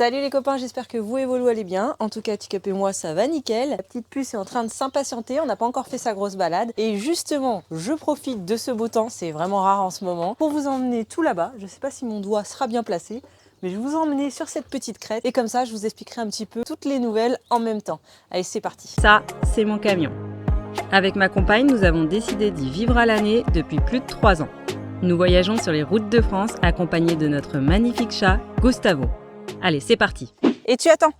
Salut les copains, j'espère que vous et vos loups allez bien. En tout cas, Teacup et moi, ça va nickel. La petite puce est en train de s'impatienter, on n'a pas encore fait sa grosse balade. Et justement, je profite de ce beau temps, c'est vraiment rare en ce moment, pour vous emmener tout là-bas. Je ne sais pas si mon doigt sera bien placé, mais je vais vous emmener sur cette petite crête. Et comme ça, je vous expliquerai un petit peu toutes les nouvelles en même temps. Allez, c'est parti. Ça, c'est mon camion. Avec ma compagne, nous avons décidé d'y vivre à l'année depuis plus de 3 ans. Nous voyageons sur les routes de France accompagnés de notre magnifique chat, Gustavo. Allez, c'est parti. Et tu attends.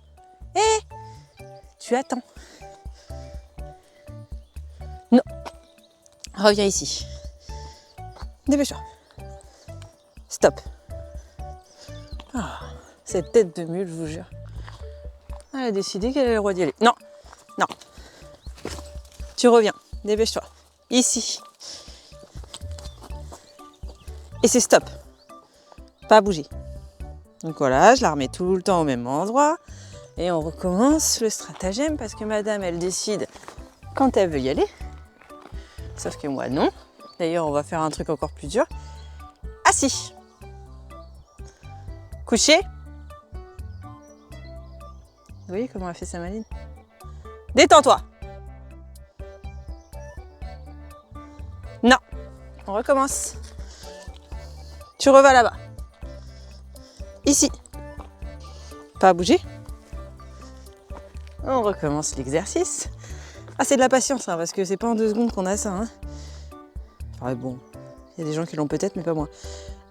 Tu attends. Non. Reviens ici. Dépêche-toi. Stop. Ah, cette tête de mule, je vous jure. Elle a décidé qu'elle avait le droit d'y aller. Non, non. Tu reviens. Dépêche-toi. Ici. Et c'est stop. Pas à bouger. Donc voilà, je la remets tout le temps au même endroit. Et on recommence le stratagème parce que madame, elle décide quand elle veut y aller. Sauf que moi, non. D'ailleurs, on va faire un truc encore plus dur. Assis. Couché. Vous voyez comment elle fait sa maline? Détends-toi. Non. On recommence. Tu revas là-bas. Ici. Pas à bouger. On recommence l'exercice. Ah, c'est de la patience, hein, parce que c'est pas en 2 secondes qu'on a ça. Hein. Ouais, bon, il y a des gens qui l'ont peut-être, mais pas moi.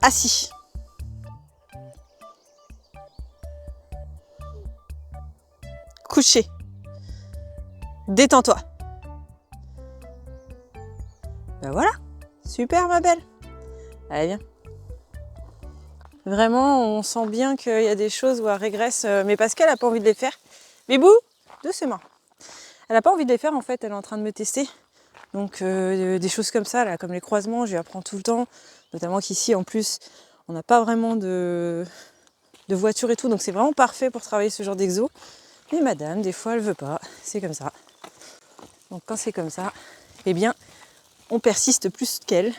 Assis. Couché. Détends-toi. Ben voilà. Super, ma belle. Allez, viens. Vraiment, on sent bien qu'il y a des choses où elle régresse, mais parce qu'elle n'a pas envie de les faire. Bibou, doucement. Elle n'a pas envie de les faire, en fait, elle est en train de me tester. Donc des choses comme ça, là, comme les croisements, je lui apprends tout le temps. Notamment qu'ici, en plus, on n'a pas vraiment de voiture et tout, donc c'est vraiment parfait pour travailler ce genre d'exo. Mais madame, des fois, elle veut pas, c'est comme ça. Donc quand c'est comme ça, eh bien, on persiste plus qu'elle,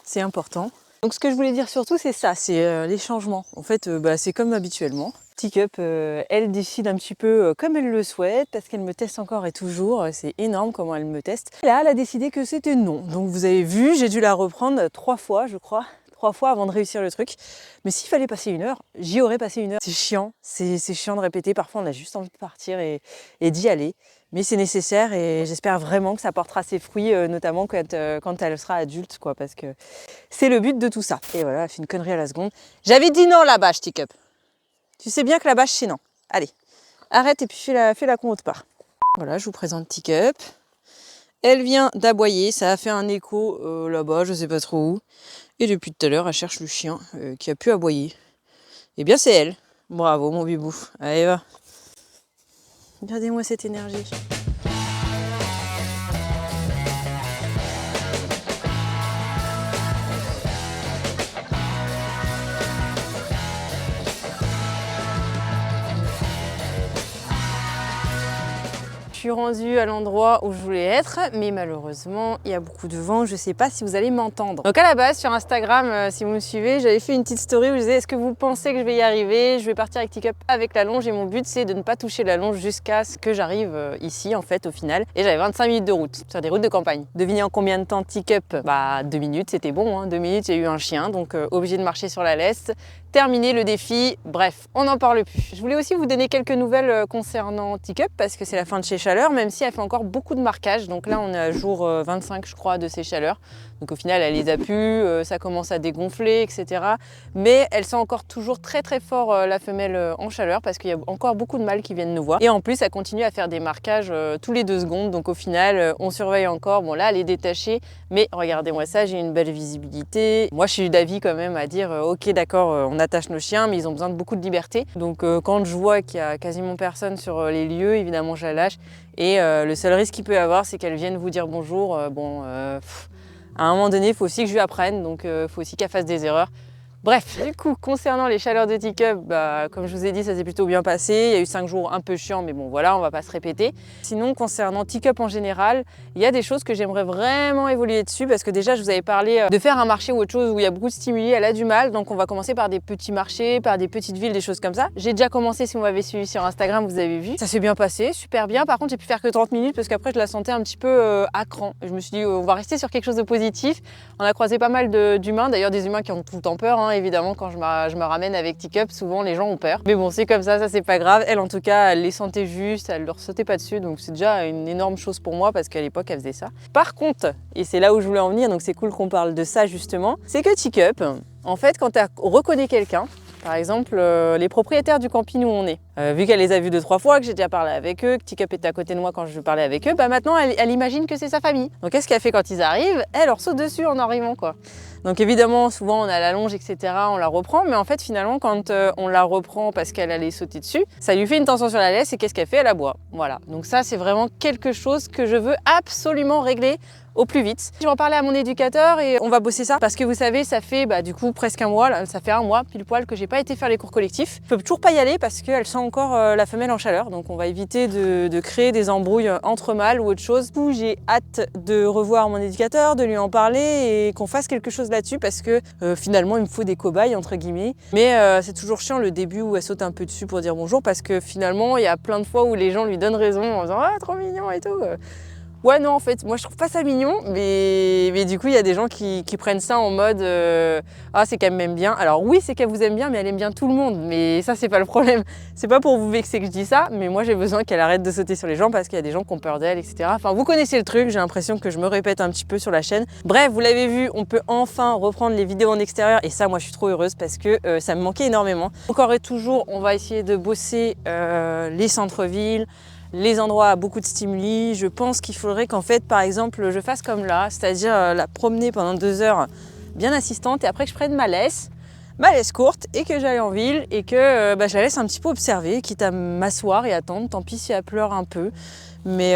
c'est important. Donc ce que je voulais dire surtout, c'est ça, c'est les changements. En fait, c'est comme habituellement. Teacup, elle décide un petit peu comme elle le souhaite, parce qu'elle me teste encore et toujours. C'est énorme comment elle me teste. Et là, elle a décidé que c'était non. Donc vous avez vu, j'ai dû la reprendre 3 fois, je crois. 3 fois avant de réussir le truc. Mais s'il fallait passer 1 heure, j'y aurais passé 1 heure. C'est chiant, c'est chiant de répéter. Parfois, on a juste envie de partir et d'y aller. Mais c'est nécessaire et j'espère vraiment que ça portera ses fruits, notamment quand elle sera adulte, quoi, parce que c'est le but de tout ça. Et voilà, elle fait une connerie à la seconde. J'avais dit non, la bâche, Teacup. Tu sais bien que la bâche, c'est non. Allez, arrête et puis fais la con autre part. Voilà, je vous présente Teacup. Elle vient d'aboyer, ça a fait un écho là-bas, je sais pas trop où. Et depuis tout à l'heure, elle cherche le chien qui a pu aboyer. Eh bien, c'est elle. Bravo, mon bibou. Allez, va. Regardez-moi cette énergie. Je suis rendue à l'endroit où je voulais être, mais malheureusement, il y a beaucoup de vent. Je ne sais pas si vous allez m'entendre. Donc à la base, sur Instagram, si vous me suivez, j'avais fait une petite story où je disais « Est-ce que vous pensez que je vais y arriver? Je vais partir avec Teacup avec la longe et mon but, c'est de ne pas toucher la longe jusqu'à ce que j'arrive ici, en fait, au final. » Et j'avais 25 minutes de route, sur des routes de campagne. Devinez en combien de temps Teacup? 2 minutes, c'était bon. Hein. 2 minutes, il y a eu un chien, donc obligé de marcher sur la laisse. Terminer le défi, bref, on n'en parle plus. Je voulais aussi vous donner quelques nouvelles concernant Teacup parce que c'est la fin de ses chaleurs, même si elle fait encore beaucoup de marquages. Donc là, on est à jour 25, je crois, de ses chaleurs. Donc au final, elle les a pu, ça commence à dégonfler, etc. Mais elle sent encore toujours très très fort la femelle en chaleur parce qu'il y a encore beaucoup de mâles qui viennent nous voir. Et en plus, elle continue à faire des marquages tous les 2 secondes. Donc au final, on surveille encore. Bon là, elle est détachée, mais regardez-moi ça, j'ai une belle visibilité. Moi, je suis d'avis quand même à dire, ok, d'accord, on attache nos chiens, mais ils ont besoin de beaucoup de liberté. Donc quand je vois qu'il y a quasiment personne sur les lieux, évidemment, je la lâche. Et le seul risque qu'il peut y avoir, c'est qu'elle vienne vous dire bonjour. À un moment donné, il faut aussi que je lui apprenne, donc il faut aussi qu'elle fasse des erreurs. Bref, du coup, concernant les chaleurs de Teacup, comme je vous ai dit, ça s'est plutôt bien passé. Il y a eu 5 jours un peu chiants, mais bon voilà, on va pas se répéter. Sinon, concernant Teacup en général, il y a des choses que j'aimerais vraiment évoluer dessus parce que déjà, je vous avais parlé de faire un marché ou autre chose où il y a beaucoup de stimuli, elle a du mal. Donc on va commencer par des petits marchés, par des petites villes, des choses comme ça. J'ai déjà commencé, si vous m'avez suivi sur Instagram, vous avez vu. Ça s'est bien passé, super bien. Par contre, j'ai pu faire que 30 minutes parce qu'après, je la sentais un petit peu à cran. Je me suis dit, on va rester sur quelque chose de positif. On a croisé pas mal d'humains, d'ailleurs des humains qui ont tout le temps peur, hein, évidemment, quand je me ramène avec Teacup, souvent les gens ont peur. Mais bon, c'est comme ça c'est pas grave. Elle, en tout cas, elle les sentait juste, elle leur sautait pas dessus, donc c'est déjà une énorme chose pour moi parce qu'à l'époque, elle faisait ça. Par contre, et c'est là où je voulais en venir, donc c'est cool qu'on parle de ça justement, c'est que Teacup, en fait, quand tu reconnais quelqu'un, par exemple, les propriétaires du camping où on est. Vu qu'elle les a vus 2-3 fois, que j'ai déjà parlé avec eux, que Teacup était à côté de moi quand je parlais avec eux, maintenant elle imagine que c'est sa famille. Donc qu'est-ce qu'elle fait quand ils arrivent? Elle leur saute dessus en arrivant quoi. Donc évidemment, souvent on a la longe, etc., on la reprend, mais en fait finalement quand on la reprend parce qu'elle allait sauter dessus, ça lui fait une tension sur la laisse et qu'est-ce qu'elle fait? Elle aboie. Voilà, donc ça c'est vraiment quelque chose que je veux absolument régler au plus vite. Je vais en parler à mon éducateur et on va bosser ça parce que vous savez, ça fait du coup presque un mois, là, ça fait un mois pile poil que j'ai pas été faire les cours collectifs. Je peux toujours pas y aller parce qu'elle sent encore la femelle en chaleur, donc on va éviter de créer des embrouilles entre mâles ou autre chose. Du coup, j'ai hâte de revoir mon éducateur, de lui en parler et qu'on fasse quelque chose là-dessus parce que finalement il me faut des cobayes entre guillemets. Mais c'est toujours chiant le début où elle saute un peu dessus pour dire bonjour parce que finalement il y a plein de fois où les gens lui donnent raison en disant ah trop mignon et tout. Ouais, non, en fait, moi je trouve pas ça mignon, mais du coup, il y a des gens qui prennent ça en mode ah, c'est qu'elle m'aime bien. Alors, oui, c'est qu'elle vous aime bien, mais elle aime bien tout le monde. Mais ça, c'est pas le problème. C'est pas pour vous vexer que je dis ça, mais moi j'ai besoin qu'elle arrête de sauter sur les gens parce qu'il y a des gens qui ont peur d'elle, etc. Enfin, vous connaissez le truc, j'ai l'impression que je me répète un petit peu sur la chaîne. Bref, vous l'avez vu, on peut enfin reprendre les vidéos en extérieur et ça, moi je suis trop heureuse parce que ça me manquait énormément. Encore et toujours, on va essayer de bosser les centres-villes, les endroits à beaucoup de stimuli. Je pense qu'il faudrait qu'en fait, par exemple, je fasse comme là, c'est-à-dire la promener pendant 2 heures bien assistante et après que je prenne ma laisse courte et que j'aille en ville et que je la laisse un petit peu observer, quitte à m'asseoir et attendre. Tant pis si elle pleure un peu. Mais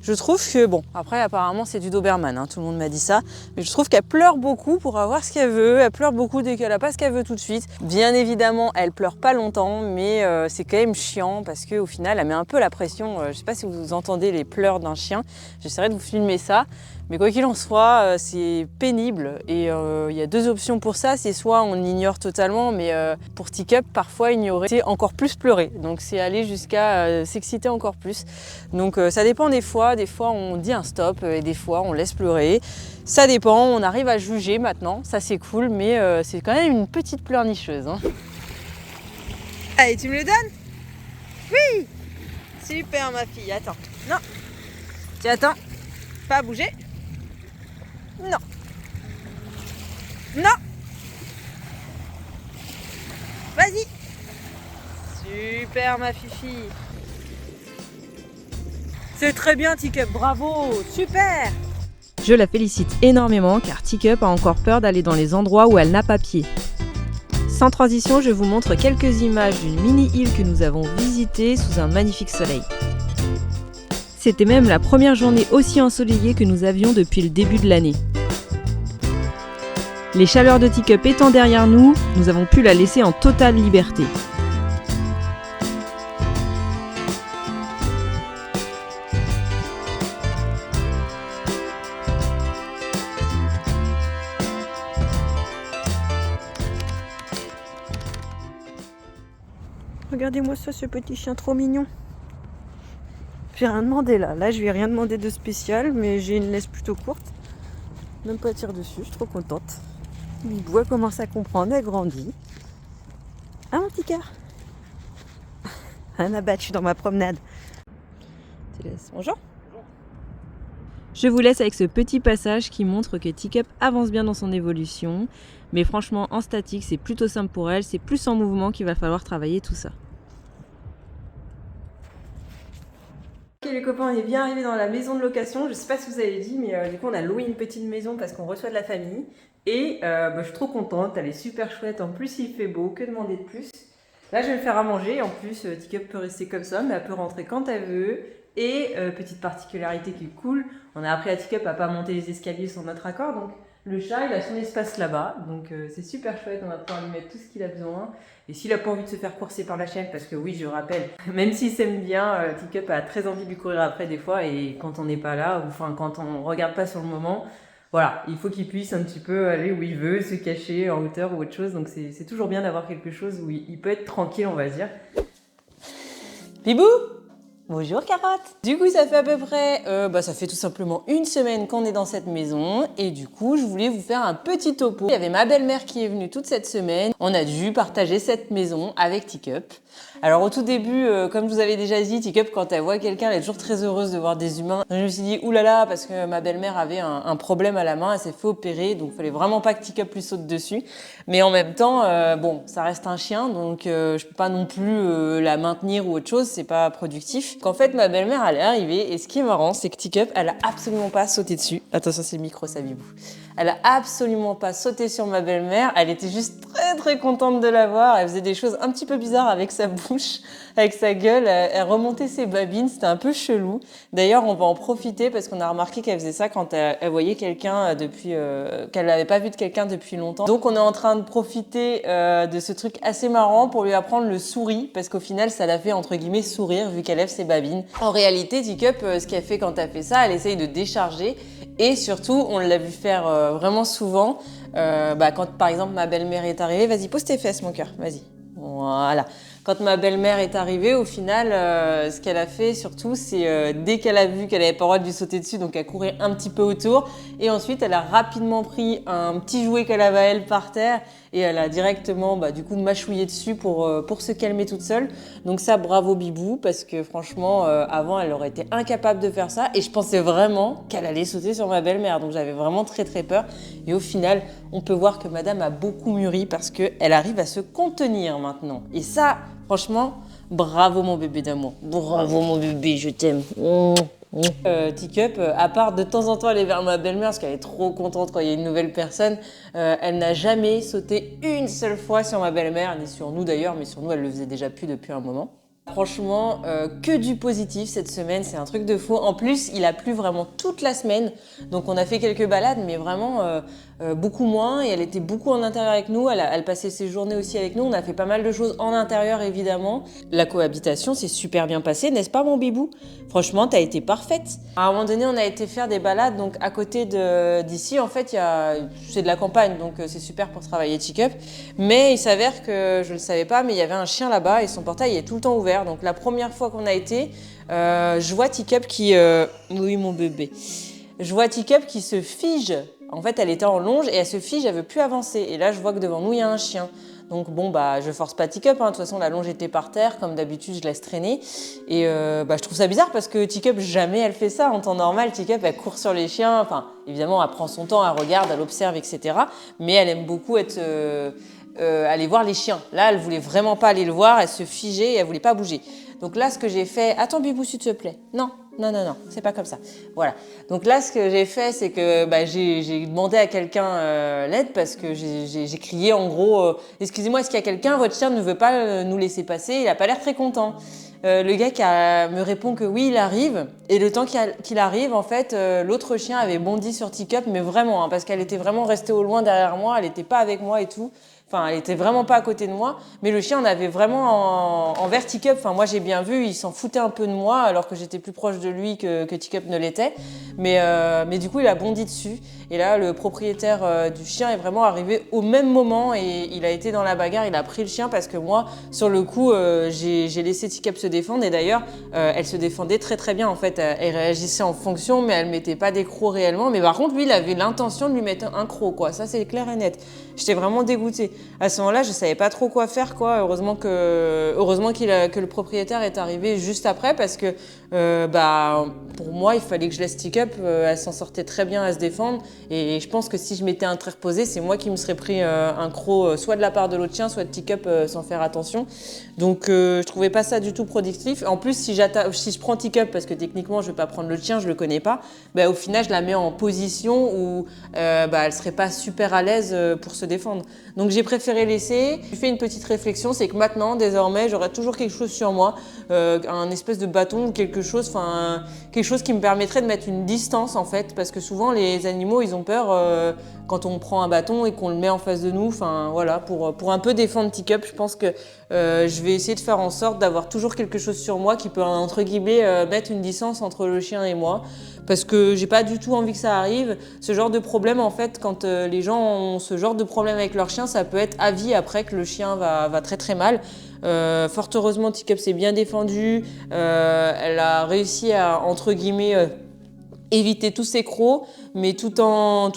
je trouve que, bon, après apparemment c'est du Doberman, hein, tout le monde m'a dit ça, mais je trouve qu'elle pleure beaucoup pour avoir ce qu'elle veut, elle pleure beaucoup dès qu'elle n'a pas ce qu'elle veut tout de suite. Bien évidemment, elle pleure pas longtemps, mais c'est quand même chiant parce qu'au final, elle met un peu la pression. Je sais pas si vous entendez les pleurs d'un chien, j'essaierai de vous filmer ça. Mais quoi qu'il en soit, c'est pénible et il y a 2 options pour ça. C'est soit on ignore totalement, mais pour Teacup, parfois ignorer, c'est encore plus pleurer. Donc c'est aller jusqu'à s'exciter encore plus. Donc ça dépend des fois. Des fois on dit un stop et des fois on laisse pleurer. Ça dépend, on arrive à juger maintenant. Ça c'est cool, mais c'est quand même une petite pleurnicheuse. Hein. Allez, tu me le donnes? Oui! Super ma fille, attends. Non. Tu attends. Pas à bouger. Non. Non. Vas-y. Super ma fifi. C'est très bien Teacup, bravo, super. Je la félicite énormément car Teacup a encore peur d'aller dans les endroits où elle n'a pas pied. Sans transition, je vous montre quelques images d'une mini-île que nous avons visitée sous un magnifique soleil. C'était même la première journée aussi ensoleillée que nous avions depuis le début de l'année. Les chaleurs de Teacup étant derrière nous, nous avons pu la laisser en totale liberté. Regardez-moi ça, ce petit chien trop mignon. J'ai rien demandé là. Là, je lui ai rien demandé de spécial, mais j'ai une laisse plutôt courte. Même pas tire dessus, je suis trop contente. Bibou, elle commence à comprendre, elle grandit. Ah, mon petit cœur. Un abattu dans ma promenade. Tu laisses. Bonjour. Je vous laisse avec ce petit passage qui montre que Teacup avance bien dans son évolution. Mais franchement, en statique, c'est plutôt simple pour elle. C'est plus en mouvement qu'il va falloir travailler tout ça. Ok les copains, on est bien arrivés dans la maison de location. Je sais pas si vous avez dit, mais du coup on a loué une petite maison parce qu'on reçoit de la famille. Et je suis trop contente, elle est super chouette. En plus il fait beau, que demander de plus? Là je vais le faire à manger. En plus Teacup peut rester comme ça, mais elle peut rentrer quand elle veut. Et petite particularité qui est cool, on a appris à Teacup à pas monter les escaliers sans notre accord. Donc Le chat, il a son espace là-bas, donc c'est super chouette, on va pouvoir lui mettre tout ce qu'il a besoin. Et s'il n'a pas envie de se faire courser par la chienne, parce que oui, je rappelle, même s'il s'aime bien, Teacup a très envie de lui courir après des fois, et quand on n'est pas là, ou enfin quand on regarde pas sur le moment, voilà, il faut qu'il puisse un petit peu aller où il veut, se cacher en hauteur ou autre chose, donc c'est toujours bien d'avoir quelque chose où il peut être tranquille, on va dire. Bibou! Bonjour Carotte. Du coup, ça fait à peu près, ça fait tout simplement une semaine qu'on est dans cette maison et du coup, je voulais vous faire un petit topo. Il y avait ma belle-mère qui est venue toute cette semaine. On a dû partager cette maison avec Teacup. Alors au tout début, comme je vous avais déjà dit, Teacup, quand elle voit quelqu'un, elle est toujours très heureuse de voir des humains. Donc, je me suis dit, oulala, parce que ma belle-mère avait un problème à la main, elle s'est fait opérer, donc il fallait vraiment pas que Teacup lui saute dessus. Mais en même temps, ça reste un chien, donc je peux pas non plus la maintenir ou autre chose, c'est pas productif. Qu'en fait, ma belle-mère, elle est arrivée, et ce qui est marrant, c'est que Teacup, elle a absolument pas sauté dessus. Attention, c'est le micro, ça bibou. Elle a absolument pas sauté sur ma belle-mère, elle était juste très très contente de la voir, elle faisait des choses un petit peu bizarres avec sa bouche, avec sa gueule, elle remontait ses babines, c'était un peu chelou. D'ailleurs, on va en profiter parce qu'on a remarqué qu'elle faisait ça quand elle voyait quelqu'un depuis, qu'elle n'avait pas vu de quelqu'un depuis longtemps. Donc on est en train de profiter de ce truc assez marrant pour lui apprendre le souris, parce qu'au final, ça l'a fait entre guillemets sourire vu qu'elle lève ses babines. En réalité, Teacup, ce qu'elle fait quand elle fait ça, elle essaye de décharger. Et surtout, on l'a vu faire vraiment souvent, quand par exemple ma belle-mère est arrivée, vas-y pose tes fesses mon cœur, vas-y, voilà. Quand ma belle-mère est arrivée, au final, ce qu'elle a fait surtout, c'est dès qu'elle a vu qu'elle n'avait pas le droit de lui sauter dessus, donc elle courait un petit peu autour. Et ensuite, elle a rapidement pris un petit jouet qu'elle avait à elle par terre et elle a directement, mâchouillé dessus pour se calmer toute seule. Donc ça, bravo Bibou, parce que franchement, avant, elle aurait été incapable de faire ça. Et je pensais vraiment qu'elle allait sauter sur ma belle-mère. Donc j'avais vraiment très très peur. Et au final, on peut voir que madame a beaucoup mûri parce qu'elle arrive à se contenir maintenant. Et ça, franchement, bravo mon bébé d'amour. Bravo mon bébé, je t'aime. Teacup, à part de temps en temps aller vers ma belle-mère parce qu'elle est trop contente quand il y a une nouvelle personne, elle n'a jamais sauté une seule fois sur ma belle-mère, ni sur nous d'ailleurs, mais sur nous elle le faisait déjà plus depuis un moment. Franchement, que du positif cette semaine, c'est un truc de fou. En plus, il a plu vraiment toute la semaine, donc on a fait quelques balades, mais vraiment beaucoup moins. Et elle était beaucoup en intérieur avec nous, elle passait ses journées aussi avec nous. On a fait pas mal de choses en intérieur, évidemment. La cohabitation s'est super bien passée, n'est-ce pas mon bibou? Franchement, t'as été parfaite. À un moment donné, on a été faire des balades, donc à côté d'ici, en fait, c'est de la campagne, donc c'est super pour travailler Teacup. Mais il s'avère que, je ne le savais pas, mais il y avait un chien là-bas et son portail est tout le temps ouvert. Donc la première fois qu'on a été, je vois Teacup qui... Oui, mon bébé. Je vois Teacup qui se fige. En fait, elle était en longe et elle se fige, elle veut plus avancer. Et là, je vois que devant nous, il y a un chien. Donc je force pas Teacup, hein. De toute façon la longe était par terre, comme d'habitude je laisse traîner. Et je trouve ça bizarre parce que Teacup, jamais elle fait ça. En temps normal, Teacup, elle court sur les chiens. Enfin, évidemment, elle prend son temps, elle regarde, elle observe, etc. Mais elle aime beaucoup aller voir les chiens. Là, elle voulait vraiment pas aller le voir, elle se figeait et elle voulait pas bouger. Donc là, ce que j'ai fait... Attends, Bibou, s'il te plaît. Non, c'est pas comme ça. Voilà. Donc là, ce que j'ai fait, c'est que j'ai demandé à quelqu'un l'aide parce que j'ai crié en gros excusez-moi, est-ce qu'il y a quelqu'un? Votre chien ne veut pas nous laisser passer, il a pas l'air très content. Le gars me répond que oui, il arrive. Et le temps qu'il arrive, en fait, l'autre chien avait bondi sur Teacup, mais vraiment, hein, parce qu'elle était vraiment restée au loin derrière moi, elle n'était pas avec moi et tout. Enfin, elle était vraiment pas à côté de moi, mais le chien en avait vraiment envers Teacup. Enfin, moi j'ai bien vu, il s'en foutait un peu de moi, alors que j'étais plus proche de lui que Teacup ne l'était. Mais du coup, il a bondi dessus. Et là, le propriétaire du chien est vraiment arrivé au même moment et il a été dans la bagarre. Il a pris le chien parce que moi, sur le coup, j'ai laissé Teacup se défendre. Et d'ailleurs, elle se défendait très très bien en fait. Elle réagissait en fonction, mais elle mettait pas des crocs réellement. Mais par contre, lui, il avait l'intention de lui mettre un croc, quoi. Ça, c'est clair et net. J'étais vraiment dégoûtée. À ce moment-là, je savais pas trop quoi faire, quoi. Heureusement que le propriétaire est arrivé juste après parce que pour moi, il fallait que je laisse Teacup. Elle s'en sortait très bien à se défendre. Et je pense que si je m'étais interposée, c'est moi qui me serais pris un croc, soit de la part de l'autre chien, soit de Teacup sans faire attention. Donc, je trouvais pas ça du tout productif. En plus, si je prends Teacup, parce que techniquement, je vais pas prendre le chien, je le connais pas, au final, je la mets en position où elle serait pas super à l'aise pour se défendre. Donc j'ai préféré laisser. J'ai fait une petite réflexion, c'est que maintenant, désormais, j'aurai toujours quelque chose sur moi, un espèce de bâton ou quelque chose qui me permettrait de mettre une distance en fait, parce que souvent les animaux, ils ont peur quand on prend un bâton et qu'on le met en face de nous. Enfin voilà, pour un peu défendre Teacup, je pense que je vais essayer de faire en sorte d'avoir toujours quelque chose sur moi qui peut entre guillemets mettre une distance entre le chien et moi. Parce que j'ai pas du tout envie que ça arrive. Ce genre de problème, en fait, quand les gens ont ce genre de problème avec leur chien, ça peut être à vie après que le chien va très très mal. Fort heureusement, Teacup s'est bien défendue. Elle a réussi à, entre guillemets, éviter tous ces crocs, mais tout en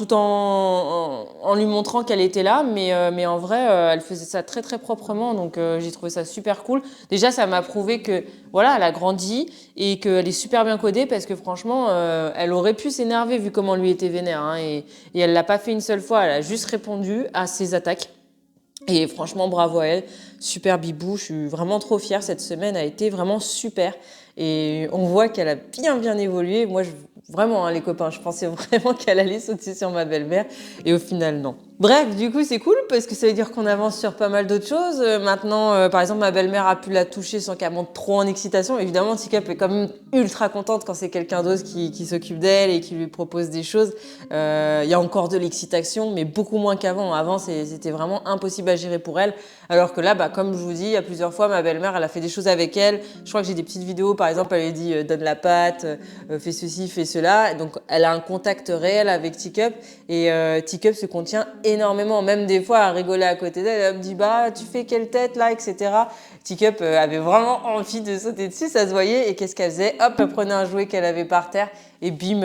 lui montrant qu'elle était là. Mais en vrai, elle faisait ça très très proprement, donc j'ai trouvé ça super cool. Déjà, ça m'a prouvé que voilà, elle a grandi et qu'elle est super bien codée, parce que franchement, elle aurait pu s'énerver vu comment lui était vénère, hein, et elle l'a pas fait une seule fois. Elle a juste répondu à ses attaques. Et franchement, bravo à elle, super bibou, je suis vraiment trop fière. Cette semaine a été vraiment super et on voit qu'elle a bien évolué. Moi, vraiment, hein, les copains, je pensais vraiment qu'elle allait sauter sur ma belle-mère et au final, non. Bref, du coup, c'est cool parce que ça veut dire qu'on avance sur pas mal d'autres choses. Maintenant, par exemple, ma belle-mère a pu la toucher sans qu'elle monte trop en excitation. Évidemment, Teacup est quand même ultra contente quand c'est quelqu'un d'autre qui s'occupe d'elle et qui lui propose des choses. Il y a encore de l'excitation, mais beaucoup moins qu'avant. Avant, c'était vraiment impossible à gérer pour elle. Alors que là, comme je vous dis, il y a plusieurs fois, ma belle-mère, elle a fait des choses avec elle. Je crois que j'ai des petites vidéos, par exemple, elle lui dit donne la patte, fais ceci, fais cela. Donc, elle a un contact réel avec Teacup et Teacup se contient énormément. Même des fois, à rigoler à côté d'elle, elle me dit tu fais quelle tête là, etc. Teacup avait vraiment envie de sauter dessus, ça se voyait. Et qu'est-ce qu'elle faisait? Hop, elle prenait un jouet qu'elle avait par terre et bim.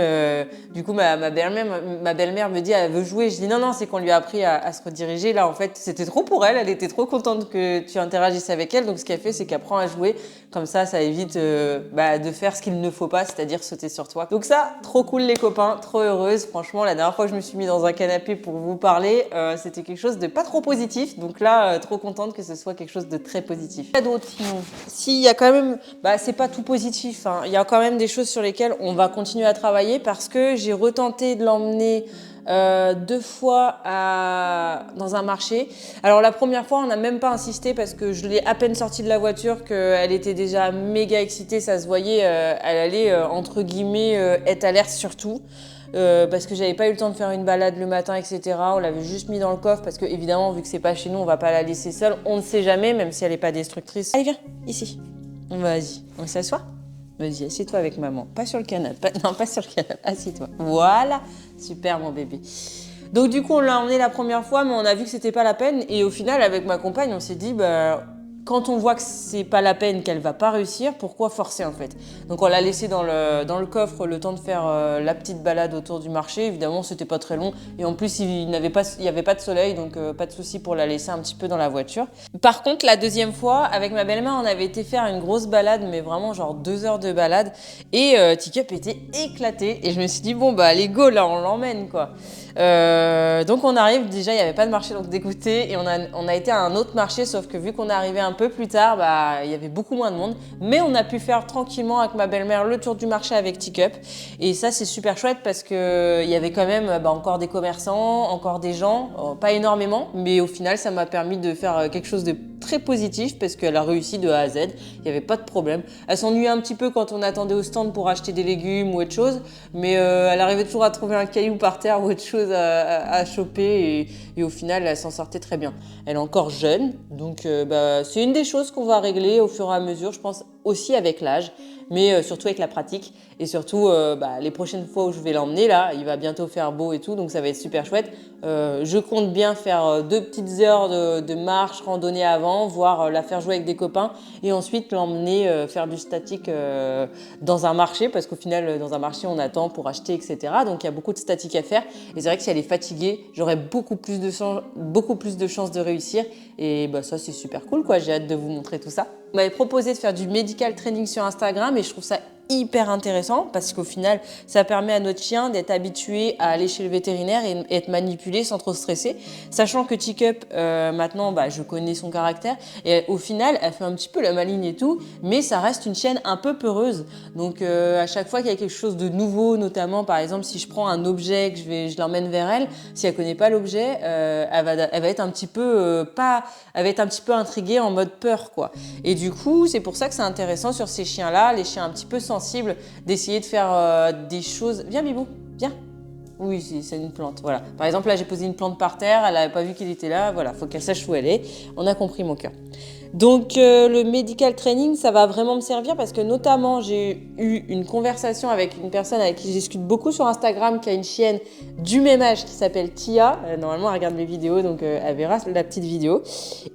Du coup, ma belle-mère me dit elle veut jouer. Je dis non, c'est qu'on lui a appris à se rediriger. Là, en fait, c'était trop pour elle. Elle était trop contente que tu interagisses avec elle. Donc, ce qu'elle fait, c'est qu'elle prend à jouer. Comme ça évite de faire ce qu'il ne faut pas, c'est-à-dire sauter sur toi. Donc ça, trop cool les copains, trop heureuse. Franchement, la dernière fois que je me suis mis dans un canapé pour vous parler, c'était quelque chose de pas trop positif. Donc là, trop contente que ce soit quelque chose de très positif. Il y a d'autres sinon. Si, il y a quand même, c'est pas tout positif, hein. Il y a quand même des choses sur lesquelles on va continuer à travailler parce que j'ai retenté de l'emmener 2 fois dans un marché. Alors la première fois, on n'a même pas insisté parce que je l'ai à peine sortie de la voiture qu'elle était déjà méga excitée, ça se voyait, elle allait entre guillemets être alerte surtout. Parce que j'avais pas eu le temps de faire une balade le matin, etc. On l'avait juste mis dans le coffre parce que évidemment, vu que c'est pas chez nous, on va pas la laisser seule. On ne sait jamais, même si elle est pas destructrice. Allez, viens, ici. Vas-y, on s'assoit. Vas-y, assieds-toi avec maman. Pas sur le canapé. Non, pas sur le canapé. Assieds-toi. Voilà. Super, mon bébé. Donc, du coup, on l'a emmené la première fois, mais on a vu que c'était pas la peine. Et au final, avec ma compagne, on s'est dit, quand on voit que c'est pas la peine, qu'elle va pas réussir, pourquoi forcer en fait? Donc on l'a laissée dans le coffre le temps de faire la petite balade autour du marché. Évidemment, c'était pas très long et en plus il y avait pas de soleil, donc pas de souci pour la laisser un petit peu dans la voiture. Par contre, la deuxième fois, avec ma belle-mère, on avait été faire une grosse balade, mais vraiment genre 2 heures de balade et Teacup était éclaté et je me suis dit allez go là, on l'emmène quoi. Donc on arrive, déjà il n'y avait pas de marché, donc dégoûté, et on a été à un autre marché, sauf que vu qu'on est arrivé un peu plus tard, il y avait beaucoup moins de monde, mais on a pu faire tranquillement avec ma belle-mère le tour du marché avec Teacup, et ça c'est super chouette parce que il y avait quand même encore des commerçants, encore des gens, pas énormément, mais au final ça m'a permis de faire quelque chose de très positif parce qu'elle a réussi de A à Z, il n'y avait pas de problème. Elle s'ennuyait un petit peu quand on attendait au stand pour acheter des légumes ou autre chose, mais elle arrivait toujours à trouver un caillou par terre ou autre chose à choper et au final elle s'en sortait très bien. Elle est encore jeune, donc c'est une des choses qu'on va régler au fur et à mesure, je pense aussi avec l'âge, mais surtout avec la pratique et surtout les prochaines fois où je vais l'emmener là, il va bientôt faire beau et tout, donc ça va être super chouette. Je compte bien faire 2 petites heures de marche, randonnée avant, voire la faire jouer avec des copains et ensuite l'emmener faire du statique dans un marché parce qu'au final dans un marché on attend pour acheter etc. Donc il y a beaucoup de statique à faire et c'est vrai que si elle est fatiguée, j'aurai beaucoup plus de chances de réussir et ça c'est super cool quoi, j'ai hâte de vous montrer tout ça. On m'avait proposé de faire du medical training sur Instagram et je trouve ça hyper intéressant parce qu'au final, ça permet à notre chien d'être habitué à aller chez le vétérinaire et être manipulé sans trop stresser. Sachant que Teacup, maintenant, je connais son caractère et au final, elle fait un petit peu la maligne et tout, mais ça reste une chienne un peu peureuse. Donc, à chaque fois qu'il y a quelque chose de nouveau, notamment, par exemple, si je prends un objet que je l'emmène vers elle, si elle connaît pas l'objet, elle va être un petit peu elle va être un petit peu intriguée en mode peur, quoi. Et du coup, c'est pour ça que c'est intéressant sur ces chiens-là, les chiens un petit peu sensibles, d'essayer de faire des choses. Viens, Bibou, viens. Oui, c'est une plante, voilà. Par exemple, là, j'ai posé une plante par terre, elle n'avait pas vu qu'il était là, voilà, faut qu'elle sache où elle est. On a compris, mon cœur. Donc, le medical training, ça va vraiment me servir parce que notamment, j'ai eu une conversation avec une personne avec qui je discute beaucoup sur Instagram, qui a une chienne du même âge qui s'appelle Tia. Normalement, elle regarde mes vidéos, donc elle verra la petite vidéo.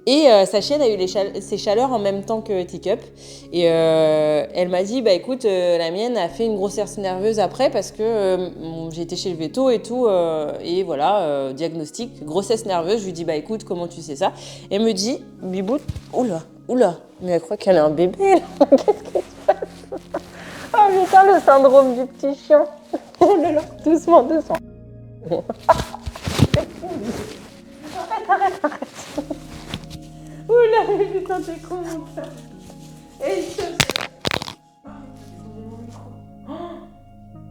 Et sa chienne a eu ses chaleurs en même temps que Teacup. Et elle m'a dit, écoute, la mienne a fait une grossesse nerveuse après parce que j'ai été chez le véto et tout. Et voilà, diagnostic, grossesse nerveuse. Je lui dis, écoute, comment tu sais ça? Et elle me dit, Bibou, oula, mais elle croit qu'elle a un bébé, là. Qu'est-ce qui se passe? Ah putain, le syndrome du petit chien. Oh là là, doucement. Arrête. Oula, mais putain, t'es con, mon frère. Et je...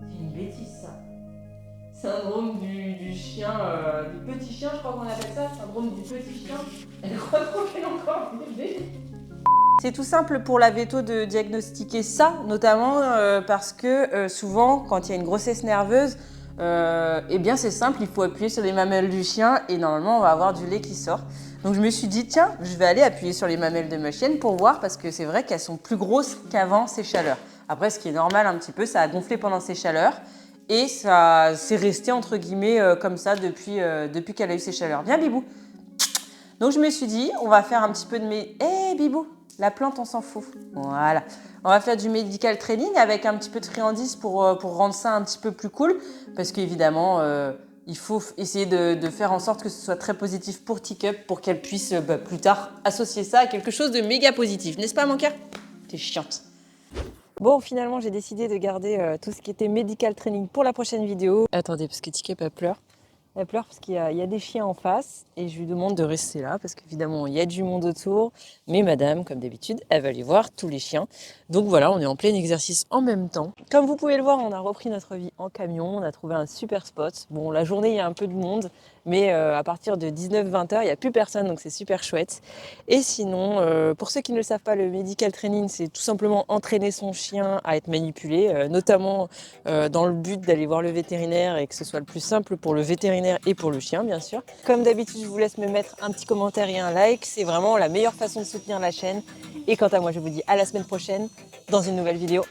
C'est une bêtise, ça. Syndrome du chien, du petit chien, je crois qu'on appelle ça. Syndrome du petit chien. Elle croit trop qu'elle a encore un bébé. C'est tout simple pour la véto de diagnostiquer ça, notamment parce que souvent, quand il y a une grossesse nerveuse, eh bien c'est simple, il faut appuyer sur les mamelles du chien et normalement on va avoir du lait qui sort. Donc je me suis dit, tiens, je vais aller appuyer sur les mamelles de ma chienne pour voir parce que c'est vrai qu'elles sont plus grosses qu'avant ces chaleurs. Après, ce qui est normal un petit peu, ça a gonflé pendant ces chaleurs et ça s'est resté entre guillemets comme ça depuis qu'elle a eu ces chaleurs. Viens, Bibou. Donc je me suis dit, on va faire un petit peu de Bibou, la plante, on s'en fout. Voilà. On va faire du medical training avec un petit peu de friandises pour rendre ça un petit peu plus cool. Parce qu'évidemment, il faut essayer de faire en sorte que ce soit très positif pour Teacup pour qu'elle puisse plus tard associer ça à quelque chose de méga positif. N'est-ce pas, mon cœur? T'es chiante. Bon, finalement, j'ai décidé de garder tout ce qui était medical training pour la prochaine vidéo. Attendez, parce que Teacup, elle pleure. Elle pleure parce qu'il y a des chiens en face et je lui demande de rester là parce qu'évidemment il y a du monde autour. Mais madame, comme d'habitude, elle va aller voir tous les chiens. Donc voilà, on est en plein exercice en même temps. Comme vous pouvez le voir, on a repris notre vie en camion. On a trouvé un super spot. Bon, la journée, il y a un peu de monde. Mais à partir de 19-20 heures, il n'y a plus personne, donc c'est super chouette. Et sinon, pour ceux qui ne le savent pas, le medical training, c'est tout simplement entraîner son chien à être manipulé, notamment dans le but d'aller voir le vétérinaire et que ce soit le plus simple pour le vétérinaire et pour le chien, bien sûr. Comme d'habitude, je vous laisse me mettre un petit commentaire et un like. C'est vraiment la meilleure façon de soutenir la chaîne. Et quant à moi, je vous dis à la semaine prochaine dans une nouvelle vidéo.